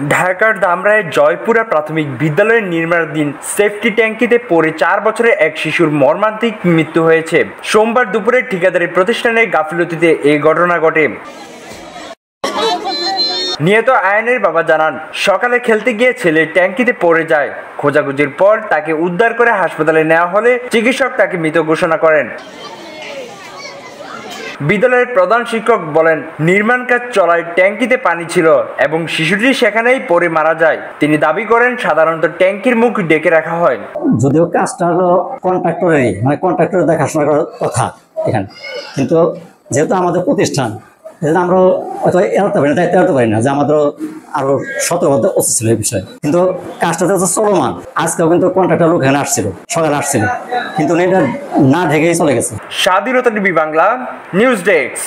ঢাকার ধামরাইয়ের জয়পুরা প্রাথমিক বিদ্যালয়ের নির্মাণাধীন সেফটি ট্যাঙ্কিতে পড়ে 4 বছরের এক শিশুর মর্মান্তিক মৃত্যু হয়েছে। সোমবার দুপুরে ঠিকাদারি প্রতিষ্ঠানের গাফিলতিতে এই ঘটনা ঘটে। নিহত আয়নের বাবা জানান, সকালে খেলতে গিয়ে ছেলে ট্যাঙ্কিতে পড়ে যায়। খোঁজাখুঁজির পর তাকে উদ্ধার করে হাসপাতালে নেওয়া হলে চিকিৎসক তাকে মৃত ঘোষণা করেন। বিদ্যালয়ের প্রধান শিক্ষক বলেন, নির্মাণ কাজ চলায় ট্যাঙ্কিতে পানি ছিল এবং শিশুটি সেখানেই পড়ে মারা যায়। তিনি দাবি করেন, সাধারণত ট্যাঙ্কির মুখ ডেকে রাখা হয়। যদিও কাজটা হলো কন্ট্রাক্টরের দেখাশোনা করার কথা এখানে, কিন্তু যেহেতু আমাদের প্রতিষ্ঠান, আমরা এড়াতে পারি না যে আমাদের আরো সতর্কতা উচিত ছিল এই বিষয়ে। কিন্তু কাজটা তো চলমান। আজকেও কিন্তু কন্ট্রাক্টর লোক এখানে আসছিল, সকালে আসছিল, কিন্তু এটা না ঢেকেই চলে গেছে। স্বাধীনতা টিভি বাংলা নিউজ ডেস্ক।